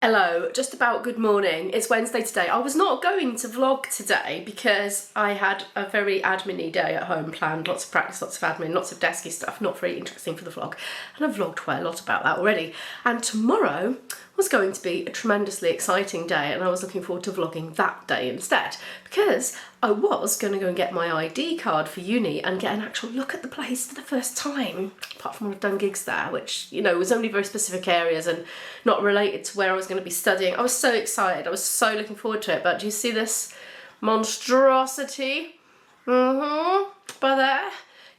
Hello, just about good morning. It's Wednesday today. I was not going to vlog today because I had a very admin-y day at home planned. Lots of practice, lots of admin, lots of desky stuff. Not very interesting for the vlog. And I've vlogged quite a lot about that already. And tomorrow was going to be a tremendously exciting day and I was looking forward to vlogging that day instead because I was going to go and get my ID card for uni and get an actual look at the place for the first time. Apart from when I've done gigs there, which, you know, was only very specific areas and not related to where I was going to be studying. I was so excited. I was so looking forward to it. But do you see this monstrosity? By there?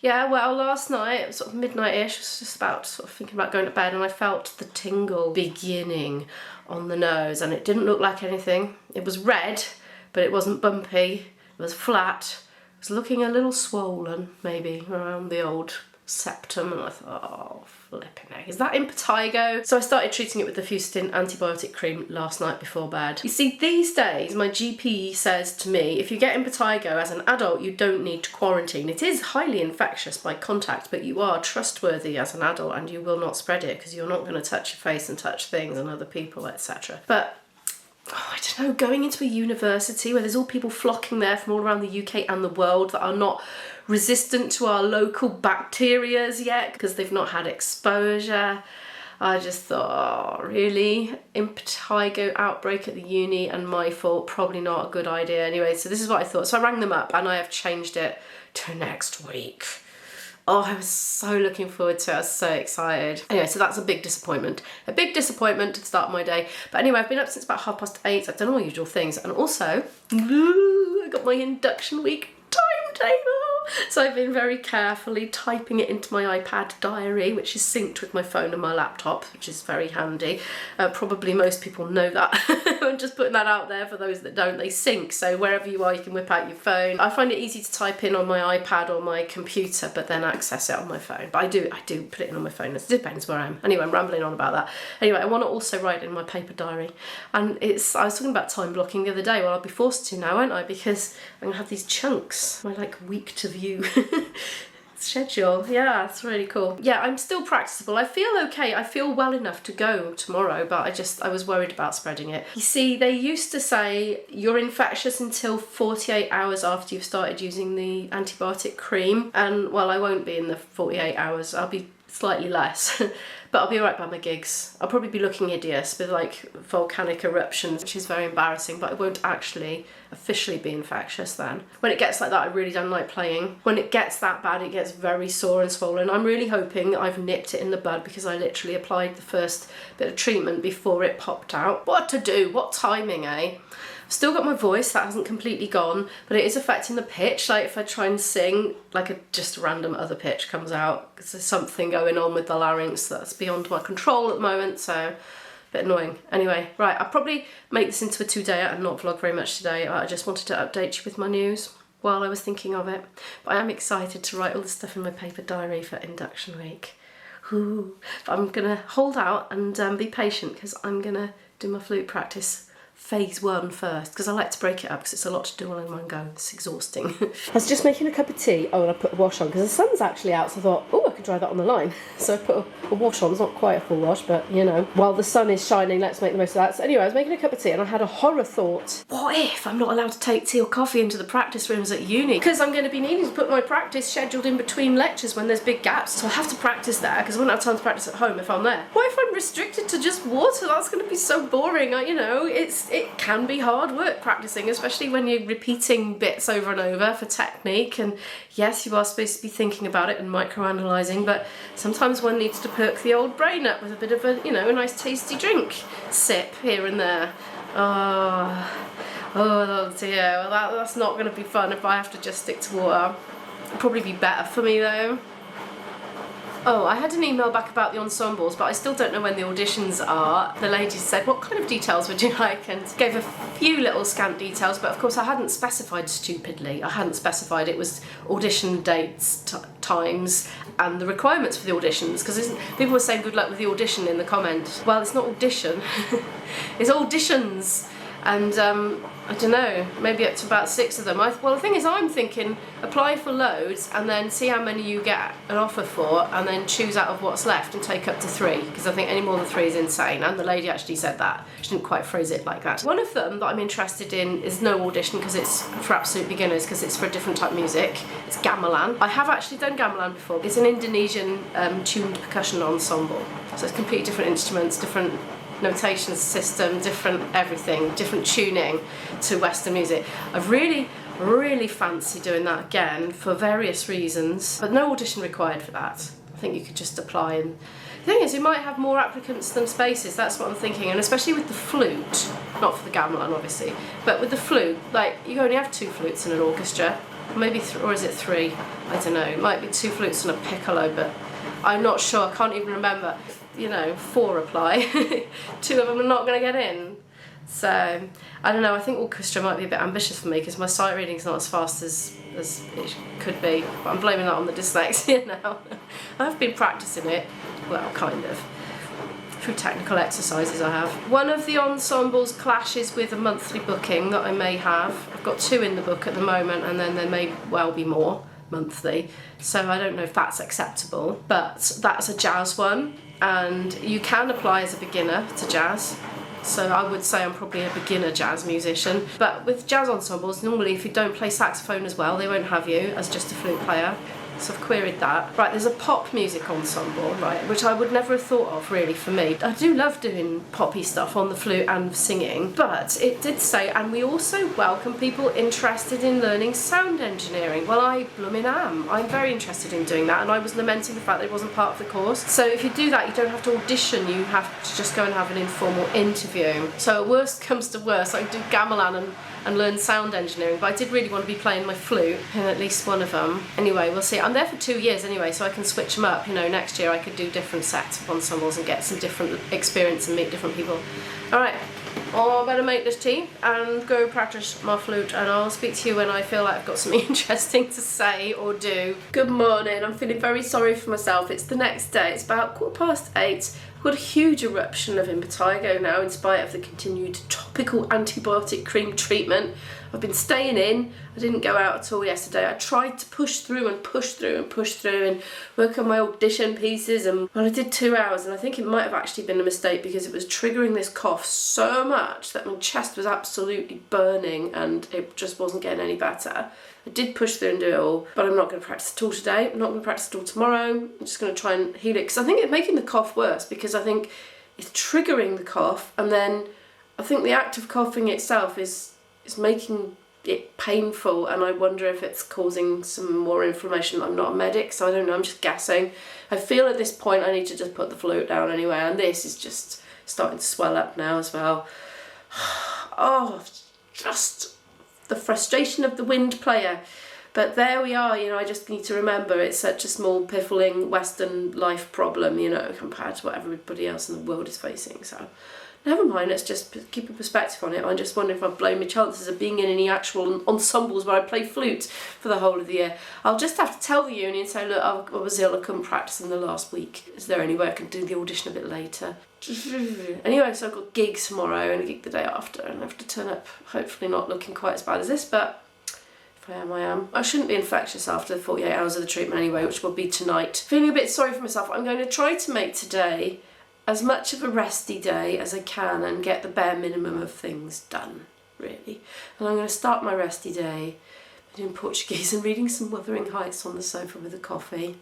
Yeah, well, last night, sort of midnight-ish, I was just about sort of thinking about going to bed and I felt the tingle beginning on the nose and it didn't look like anything. It was red, but it wasn't bumpy. It was flat. It was looking a little swollen, maybe, around the old septum, and I thought, oh, flipping heck, is that impetigo? So I started treating it with the Fustin antibiotic cream last night before bed. You see, these days, my GP says to me, if you get impetigo as an adult, you don't need to quarantine. It is highly infectious by contact, but you are trustworthy as an adult and you will not spread it because you're not going to touch your face and touch things and other people, etc. But I don't know, going into a university where there's all people flocking there from all around the UK and the world that are not resistant to our local bacterias yet because they've not had exposure. I just thought, oh, really? Impetigo outbreak at the uni and my fault, probably not a good idea. Anyway, so this is what I thought. So I rang them up and I have changed it to next week. Oh, I was so looking forward to it. I was so excited. Anyway, so that's a big disappointment. A big disappointment to start my day. But anyway, I've been up since about 8:30. I've done all the usual things. And also, I got my induction week timetable. So I've been very carefully typing it into my iPad diary, which is synced with my phone and my laptop, which is very handy. Probably most people know that. I'm just putting that out there for those that don't. They sync, so wherever you are, you can whip out your phone. I find it easy to type in on my iPad or my computer, but then access it on my phone. But I do put it in on my phone. It depends where I am. Anyway, I'm rambling on about that. Anyway, I want to also write in my paper diary. And I was talking about time blocking the other day. Well, I'll be forced to now, won't I? Because I'm going to have these chunks, my like week to view schedule. Yeah, it's really cool. Yeah, I'm still practicable. I feel okay. I feel well enough to go tomorrow, but I was worried about spreading it. You see, they used to say you're infectious until 48 hours after you've started using the antibiotic cream. And well, I won't be in the 48 hours. I'll be slightly less. But I'll be alright by my gigs. I'll probably be looking hideous with like volcanic eruptions, which is very embarrassing, but I won't actually officially be infectious then. When it gets like that, I really don't like playing. When it gets that bad, it gets very sore and swollen. I'm really hoping that I've nipped it in the bud because I literally applied the first bit of treatment before it popped out. What to do? What timing, eh? I've still got my voice, that hasn't completely gone, but it is affecting the pitch. Like if I try and sing, like just a random other pitch comes out because there's something going on with the larynx that's beyond my control at the moment, so a bit annoying. Anyway, right, I'll probably make this into a two-dayer and not vlog very much today. I just wanted to update you with my news while I was thinking of it. But I am excited to write all this stuff in my paper diary for induction week. Ooh. But I'm gonna hold out and be patient because I'm gonna do my flute practice phase 1 first, because I like to break it up because it's a lot to do all in one go. It's exhausting. I was just making a cup of tea. Oh, and I put a wash on because the sun's actually out, so I thought, oh, I could dry that on the line. So I put a wash on. It's not quite a full wash, but you know, while the sun is shining, let's make the most of that. So anyway, I was making a cup of tea and I had a horror thought. What if I'm not allowed to take tea or coffee into the practice rooms at uni? Because I'm going to be needing to put my practice scheduled in between lectures when there's big gaps. So I have to practice there because I won't have time to practice at home if I'm there. What if I'm restricted to just water? That's going to be so boring. You know, it can be hard work practicing, especially when you're repeating bits over and over for technique. And yes, you are supposed to be thinking about it and microanalyzing, but sometimes one needs to perk the old brain up with a bit of a, you know, a nice tasty drink sip here and there. Oh dear, well that's not going to be fun if I have to just stick to water. It'll probably be better for me though. Oh, I had an email back about the ensembles, but I still don't know when the auditions are. The lady said, what kind of details would you like? And gave a few little scant details, but of course I hadn't specified stupidly. I hadn't specified it was audition dates, times, and the requirements for the auditions, because people were saying good luck with the audition in the comment. Well, it's not audition, it's auditions. And I don't know, maybe up to about 6 of them. Well, the thing is, I'm thinking apply for loads and then see how many you get an offer for, and then choose out of what's left and take up to 3, because I think any more than 3 is insane. And the lady actually said that. She didn't quite phrase it like that. One of them that I'm interested in is no audition, because it's for absolute beginners, because it's for a different type of music. It's gamelan. I have actually done gamelan before. It's an Indonesian tuned percussion ensemble. So it's completely different instruments, different notation system, different everything, different tuning to Western music. I really fancy doing that again for various reasons, but no audition required for that. I think you could just apply, and the thing is, you might have more applicants than spaces. That's what I'm thinking, and especially with the flute, not for the gamelan obviously, but with the flute, like you only have 2 flutes in an orchestra, maybe or is it 3? I don't know. It might be 2 flutes and a piccolo, but I'm not sure. I can't even remember. 4 apply. 2 of them are not going to get in. So I don't know. I think orchestra might be a bit ambitious for me, because my sight reading's not as fast as it could be. But I'm blaming that on the dyslexia now. I've been practicing it, well, kind of, through technical exercises I have. One of the ensembles clashes with a monthly booking that I may have. I've got 2 in the book at the moment, and then there may well be more monthly. So I don't know if that's acceptable, but that's a jazz one, and you can apply as a beginner to jazz. So I would say I'm probably a beginner jazz musician. But with jazz ensembles, normally if you don't play saxophone as well, they won't have you as just a flute player. So I've queried that. Right, there's a pop music ensemble, right, which I would never have thought of really for me. I do love doing poppy stuff on the flute and singing, but it did say, and we also welcome people interested in learning sound engineering. Well, I blooming am. I'm very interested in doing that, and I was lamenting the fact that it wasn't part of the course. So if you do that, you don't have to audition, you have to just go and have an informal interview. So worst comes to worst, I can do gamelan and learn sound engineering, but I did really want to be playing my flute in at least one of them. Anyway, we'll see. I'm there for 2 years anyway, so I can switch them up. Next year I could do different sets of ensembles and get some different experience and meet different people. Alright, I better make this tea and go practice my flute, and I'll speak to you when I feel like I've got something interesting to say or do. Good morning. I'm feeling very sorry for myself. It's the next day. It's about 8:15. We've got a huge eruption of impetigo now, in spite of the continued topical antibiotic cream treatment. I've been staying in. I didn't go out at all yesterday. I tried to push through and work on my audition pieces, and well, I did 2 hours, and I think it might have actually been a mistake, because it was triggering this cough so much that my chest was absolutely burning and it just wasn't getting any better. I did push through and do it all, but I'm not going to practice at all today. I'm not going to practice at all tomorrow. I'm just going to try and heal it, because I think it's making the cough worse, because I think it's triggering the cough, and then I think the act of coughing itself is making it painful, and I wonder if it's causing some more inflammation. I'm not a medic, so I don't know, I'm just guessing. I feel at this point I need to just put the flute down anyway, and this is just starting to swell up now as well. Oh, just the frustration of the wind player. But there we are, I just need to remember it's such a small, piffling Western life problem, compared to what everybody else in the world is facing, so never mind, let's just keep a perspective on it. I just wonder if I've blown my chances of being in any actual ensembles where I play flute for the whole of the year. I'll just have to tell the uni and say, look, I was ill, I couldn't practice in the last week. Is there any way I can do the audition a bit later? Anyway, so I've got gigs tomorrow and a gig the day after, and I have to turn up, hopefully not looking quite as bad as this, but if I am, I am. I shouldn't be infectious after the 48 hours of the treatment anyway, which will be tonight. Feeling a bit sorry for myself. I'm going to try to make today as much of a resty day as I can and get the bare minimum of things done, really. And I'm going to start my resty day by doing Portuguese and reading some Wuthering Heights on the sofa with a coffee.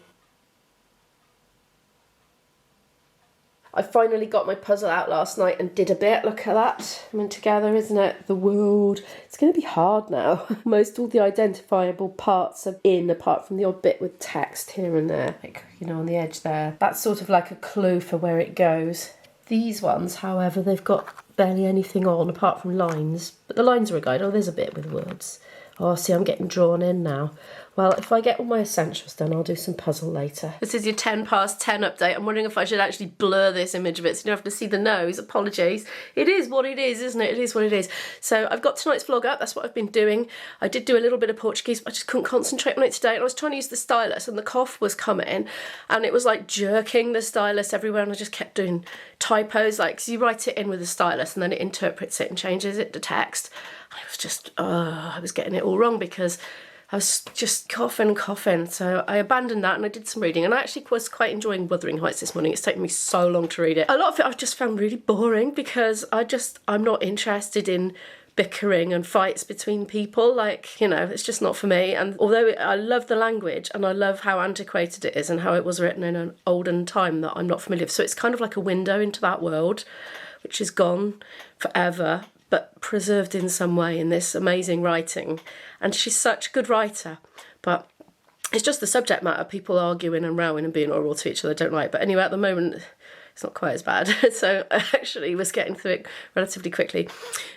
I finally got my puzzle out last night and did a bit. Look at that. I mean, together, isn't it? The world. It's going to be hard now. Most all the identifiable parts are in, apart from the odd bit with text here and there. Like, on the edge there. That's sort of like a clue for where it goes. These ones, however, they've got barely anything on apart from lines. But the lines are a guide. Oh, there's a bit with words. Oh, see, I'm getting drawn in now. Well, if I get all my essentials done, I'll do some puzzle later. This is your 10 past 10 update. I'm wondering if I should actually blur this image a bit so you don't have to see the nose. Apologies. It is what it is, isn't it? It is what it is. So I've got tonight's vlog up. That's what I've been doing. I did do a little bit of Portuguese, but I just couldn't concentrate on it today. And I was trying to use the stylus and the cough was coming and it was like jerking the stylus everywhere and I just kept doing typos. Like, cause you write it in with the stylus and then it interprets it and changes it to text. I was just, I was getting it all wrong because I was just coughing. So I abandoned that and I did some reading. And I actually was quite enjoying Wuthering Heights this morning. It's taken me so long to read it. A lot of it I've just found really boring because I'm not interested in bickering and fights between people. Like, you know, it's just not for me. And although I love the language and I love how antiquated it is and how it was written in an olden time that I'm not familiar with. So it's kind of like a window into that world, which is gone forever, but preserved in some way in this amazing writing. And she's such a good writer, but it's just the subject matter, people arguing and rowing and being horrible to each other, I don't like. But anyway, at the moment, it's not quite as bad. So I actually was getting through it relatively quickly.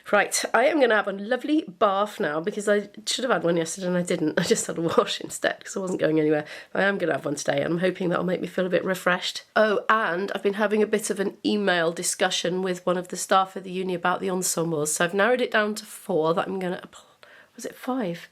Right, I am going to have a lovely bath now because I should have had one yesterday and I didn't. I just had a wash instead because I wasn't going anywhere. I am going to have one today and I'm hoping that'll make me feel a bit refreshed. Oh, and I've been having a bit of an email discussion with one of the staff at the uni about the ensembles. So I've narrowed it down to 4 that I'm going to... Was it 5?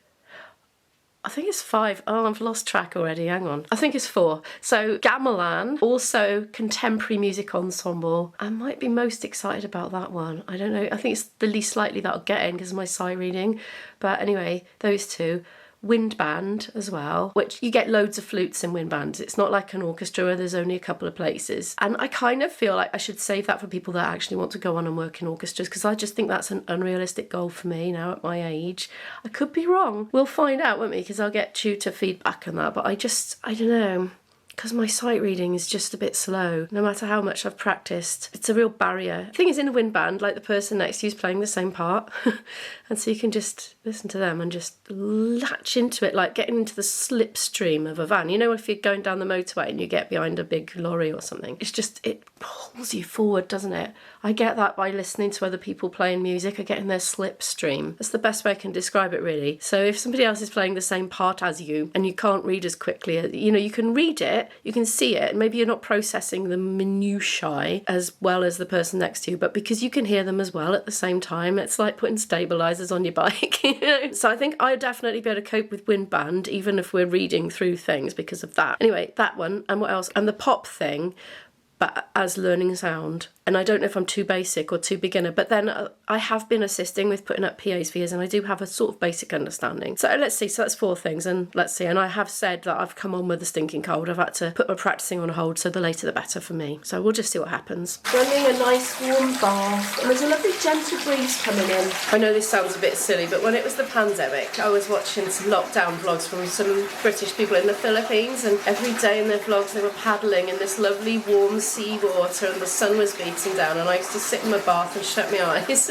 I think it's 5. Oh, I've lost track already. Hang on. I think it's 4. So gamelan, also contemporary music ensemble. I might be most excited about that one. I don't know. I think it's the least likely that I'll get in because of my sight reading. But anyway, those 2. Wind band as well, which you get loads of flutes in wind bands. It's not like an orchestra where there's only a couple of places. And I kind of feel like I should save that for people that actually want to go on and work in orchestras because I just think that's an unrealistic goal for me now at my age. I could be wrong. We'll find out, won't we? Because I'll get tutor feedback on that. But I don't know. Because my sight reading is just a bit slow, no matter how much I've practiced. It's a real barrier. The thing is, in a wind band, like the person next to you is playing the same part. And so you can just listen to them and just latch into it, like getting into the slipstream of a van. You know, if you're going down the motorway and you get behind a big lorry or something, it's just, it pulls you forward, doesn't it? I get that by listening to other people playing music. I get in their slipstream. That's the best way I can describe it, really. So if somebody else is playing the same part as you and you can't read as quickly, you know, you can read it, you can see it, and maybe you're not processing the minutiae as well as the person next to you, but because you can hear them as well at the same time, it's like putting stabilizers on your bike, you know? So I think I'd definitely be able to cope with wind band, even if we're reading through things because of that. Anyway, that one, and what else? And the pop thing, but as learning sound. And I don't know if I'm too basic or too beginner, but then I have been assisting with putting up PAs for years and I do have a sort of basic understanding. So let's see, so that's 4 things, and let's see. And I have said that I've come on with a stinking cold. I've had to put my practicing on hold, so the later the better for me. So we'll just see what happens. Running a nice warm bath, and there's a lovely gentle breeze coming in. I know this sounds a bit silly, but when it was the pandemic, I was watching some lockdown vlogs from some British people in the Philippines, and every day in their vlogs they were paddling in this lovely warm seawater and the sun was beating down, and I used to sit in my bath and shut my eyes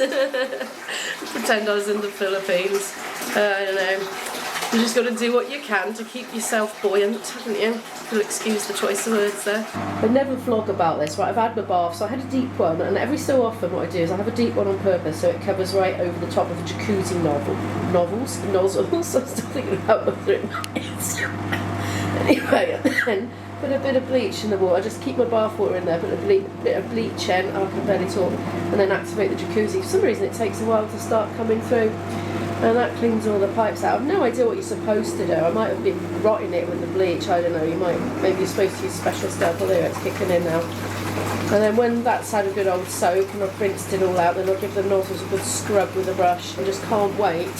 pretend I was in the Philippines. I don't know, you just got to do what you can to keep yourself buoyant, haven't you? You'll excuse the choice of words there. I never vlog about this, right? I've had my bath, so I had a deep one, and every so often what I do is I have a deep one on purpose so it covers right over the top of the jacuzzi nozzles. I'm still thinking about whether it is. Anyway, and then put a bit of bleach in the water, just keep my bath water in there, put a bit of bleach in, I can barely talk, and then activate the jacuzzi. For some reason it takes a while to start coming through, and that cleans all the pipes out. I've no idea what you're supposed to do. I might have been rotting it with the bleach, I don't know, maybe you're supposed to use special stuff, although it's kicking in now. And then when that's had a good old soak and I've rinsed it all out, then I'll give the nozzles a good scrub with a brush. I just can't wait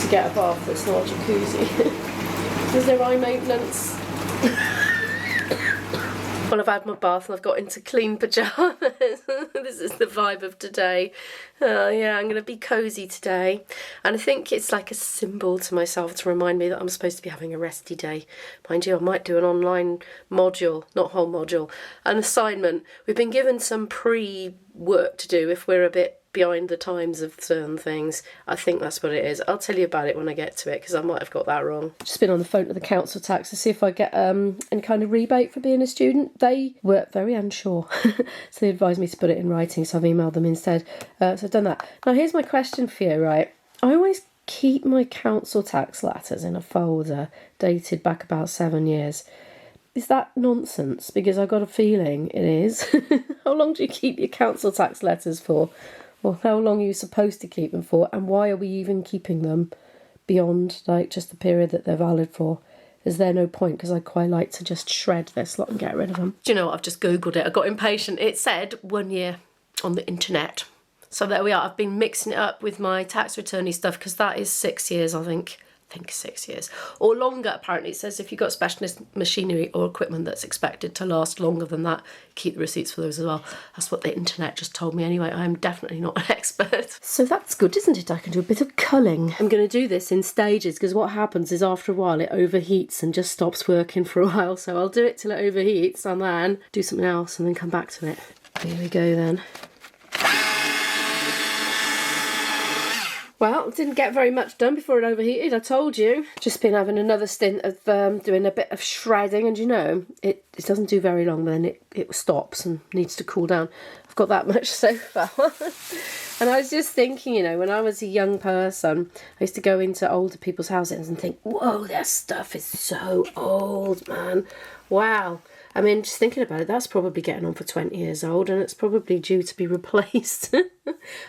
to get a bath that's not a jacuzzi. Is there eye maintenance? Well, I've had my bath and I've got into clean pyjamas. This is the vibe of today. Yeah, I'm going to be cosy today. And I think it's like a symbol to myself to remind me that I'm supposed to be having a resty day. Mind you, I might do an online module, not whole module, an assignment. We've been given some pre-work to do if we're a bit behind the times of certain things. I think that's what it is. I'll tell you about it when I get to it because I might have got that wrong. Just been on the phone to the council tax to see if I get any kind of rebate for being a student. They were very unsure, so they advised me to put it in writing, so I've emailed them instead. So I've done that. Now here's my question for you, right? I always keep my council tax letters in a folder dated back about 7 years. Is that nonsense? Because I've got a feeling it is. How long do you keep your council tax letters for? Or how long are you supposed to keep them for? And why are we even keeping them beyond like just the period that they're valid for? Is there no point? Because I'd quite like to just shred this lot and get rid of them. Do you know what? I've just Googled it. I got impatient. It said 1 year on the internet. So there we are. I've been mixing it up with my tax returney stuff because that is 6 years, I think. 6 years. Or longer, apparently. It says if you've got specialist machinery or equipment that's expected to last longer than that, keep the receipts for those as well. That's what the internet just told me anyway. I'm definitely not an expert. So that's good, isn't it? I can do a bit of culling. I'm going to do this in stages because what happens is after a while it overheats and just stops working for a while. So I'll do it till it overheats and then do something else and then come back to it. Here we go then. Well, didn't get very much done before it overheated, I told you. Just been having another stint of doing a bit of shredding, and you know, it doesn't do very long, then it stops and needs to cool down. I've got that much so far. And I was just thinking, you know, when I was a young person, I used to go into older people's houses and think, whoa, their stuff is so old, man. Wow. I mean, just thinking about it, that's probably getting on for 20 years old and it's probably due to be replaced.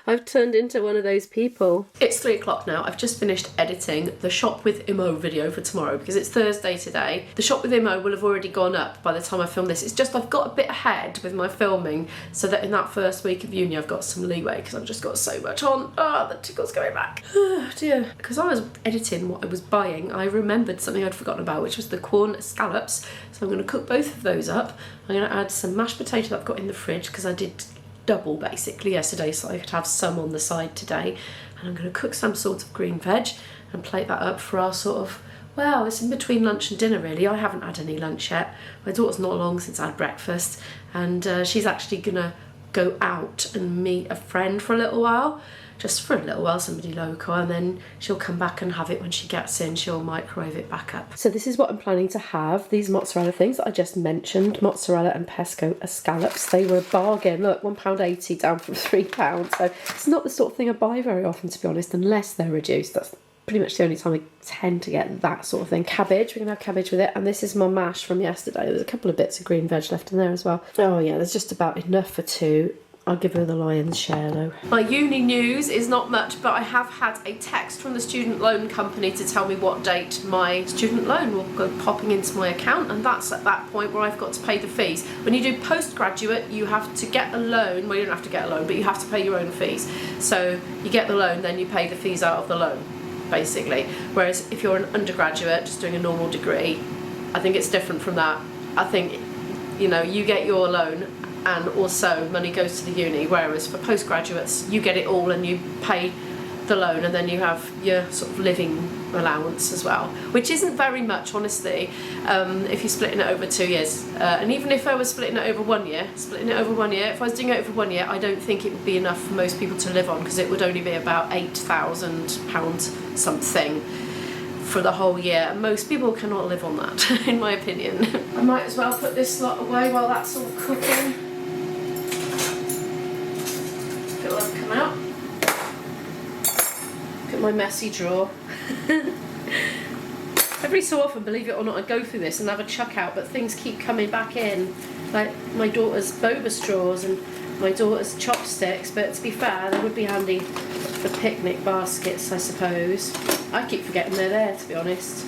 I've turned into one of those people. It's 3 o'clock now. I've just finished editing the Shop with Imo video for tomorrow because it's Thursday today. The Shop with Imo will have already gone up by the time I film this. It's just I've got a bit ahead with my filming so that in that first week of uni I've got some leeway because I've just got so much on. Ah, the tickle's going back. Oh dear. Because I was editing what I was buying, I remembered something I'd forgotten about, which was the corn scallops. So I'm going to cook both of those up. I'm going to add some mashed potato that I've got in the fridge because I did double basically yesterday so I could have some on the side today. And I'm going to cook some sort of green veg and plate that up for our sort of, well, it's in between lunch and dinner really. I haven't had any lunch yet. My daughter's not long since I had breakfast and she's actually going to go out and meet a friend for a little while. Just for a little while, somebody local, and then she'll come back and have it when she gets in. She'll microwave it back up. So this is what I'm planning to have, these mozzarella things that I just mentioned, mozzarella and pesco scallops. They were a bargain. Look, £1.80 down from £3. So it's not the sort of thing I buy very often, to be honest, unless they're reduced. That's pretty much the only time I tend to get that sort of thing. Cabbage, we're going to have cabbage with it, and this is my mash from yesterday. There's a couple of bits of green veg left in there as well. Oh yeah, there's just about enough for two. I'll give her the lion's share though. My uni news is not much, but I have had a text from the student loan company to tell me what date my student loan will go popping into my account, and that's at that point where I've got to pay the fees. When you do postgraduate, you have to get a loan. Well, you don't have to get a loan, but you have to pay your own fees. So you get the loan, then you pay the fees out of the loan, basically. Whereas if you're an undergraduate, just doing a normal degree, I think it's different from that. I think, you know, you get your loan and also money goes to the uni, whereas for postgraduates you get it all and you pay the loan and then you have your sort of living allowance as well, which isn't very much honestly if you're splitting it over 2 years, and even if I was splitting it over 1 year, if I was doing it over 1 year, I don't think it would be enough for most people to live on because it would only be about £8,000 something for the whole year. Most people cannot live on that in my opinion. I might as well put this lot away while that's all cooking. It'll have come out. Look at my messy drawer. Every so often, believe it or not, I go through this and have a chuck out, but things keep coming back in. Like my daughter's boba straws and my daughter's chopsticks, but to be fair, they would be handy for picnic baskets, I suppose. I keep forgetting they're there, to be honest.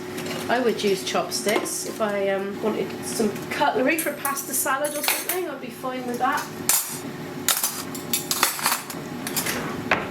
I would use chopsticks if I wanted some cutlery for a pasta salad or something. I'd be fine with that.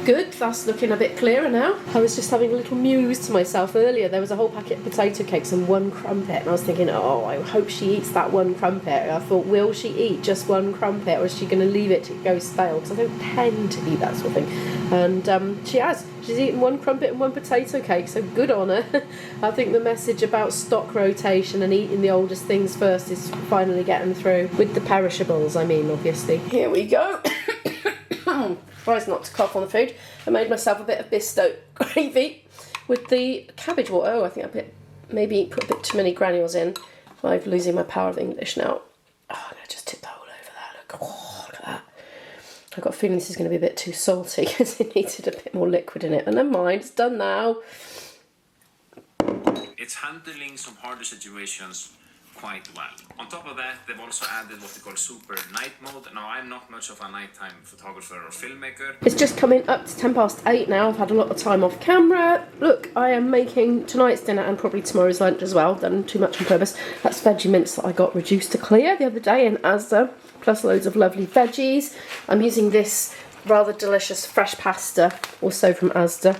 Good, that's looking a bit clearer now. I was just having a little muse to myself earlier. There was a whole packet of potato cakes and one crumpet, and I was thinking, oh, I hope she eats that one crumpet. And I thought, will she eat just one crumpet, or is she going to leave it to go stale? Because I don't tend to eat that sort of thing. And she has. She's eaten one crumpet and one potato cake, so good on her. I think the message about stock rotation and eating the oldest things first is finally getting through. With the perishables, I mean, obviously. Here we go. Tries not to cough on the food. I made myself a bit of bisto gravy with the cabbage water. Oh, I think I maybe put a bit too many granules in. I'm losing my power of English now. Oh, I'm going to just tip that all over there. Look at that. I've got a feeling this is going to be a bit too salty because it needed a bit more liquid in it. But never mind, it's done now. It's handling some harder situations quite well. On top of that, they've also added what they call super night mode. Now, I'm not much of a nighttime photographer or filmmaker. It's just coming up to 8:10 now. I've had a lot of time off camera. Look, I am making tonight's dinner and probably tomorrow's lunch as well. Done too much on purpose. That's veggie mince that I got reduced to clear the other day in Asda, plus loads of lovely veggies. I'm using this rather delicious fresh pasta, also from Asda.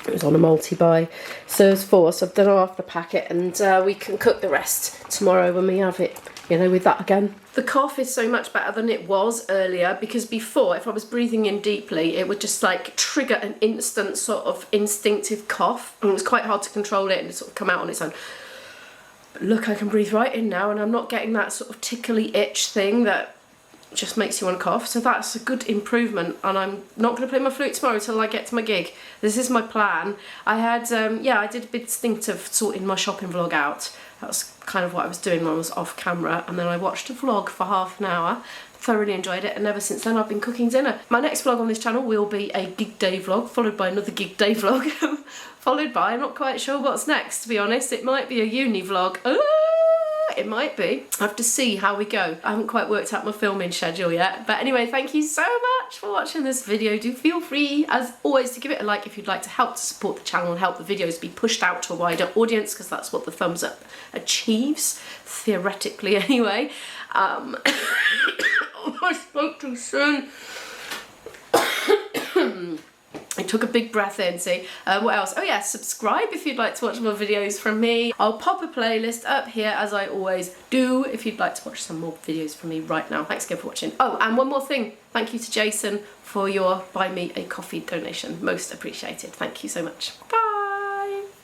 It was on a multi-buy. So there's 4, so I've done half the packet, and we can cook the rest tomorrow when we have it, you know, with that again. The cough is so much better than it was earlier, because before, if I was breathing in deeply, it would just like trigger an instant sort of instinctive cough, and it was quite hard to control it and sort of come out on its own. But look, I can breathe right in now, and I'm not getting that sort of tickly itch thing that just makes you want to cough, so that's a good improvement. And I'm not going to play my flute tomorrow till I get to my gig. This is my plan. I had, yeah, I did a bit stint of sorting my shopping vlog out. That was kind of what I was doing when I was off camera, and then I watched a vlog for half an hour. Thoroughly enjoyed it, and ever since then I've been cooking dinner. My next vlog on this channel will be a gig day vlog, followed by another gig day vlog, followed by, I'm not quite sure what's next, to be honest. It might be a uni vlog. It might be. I have to see how we go. I haven't quite worked out my filming schedule yet. But anyway, thank you so much for watching this video. Do feel free, as always, to give it a like if you'd like to help to support the channel and help the videos be pushed out to a wider audience, because that's what the thumbs up achieves, theoretically anyway. Oh, I spoke too soon. I took a big breath in, see. What else? Oh yeah, subscribe if you'd like to watch more videos from me. I'll pop a playlist up here, as I always do, if you'd like to watch some more videos from me right now. Thanks again for watching. Oh, and one more thing. Thank you to Jason for your buy me a coffee donation. Most appreciated. Thank you so much. Bye.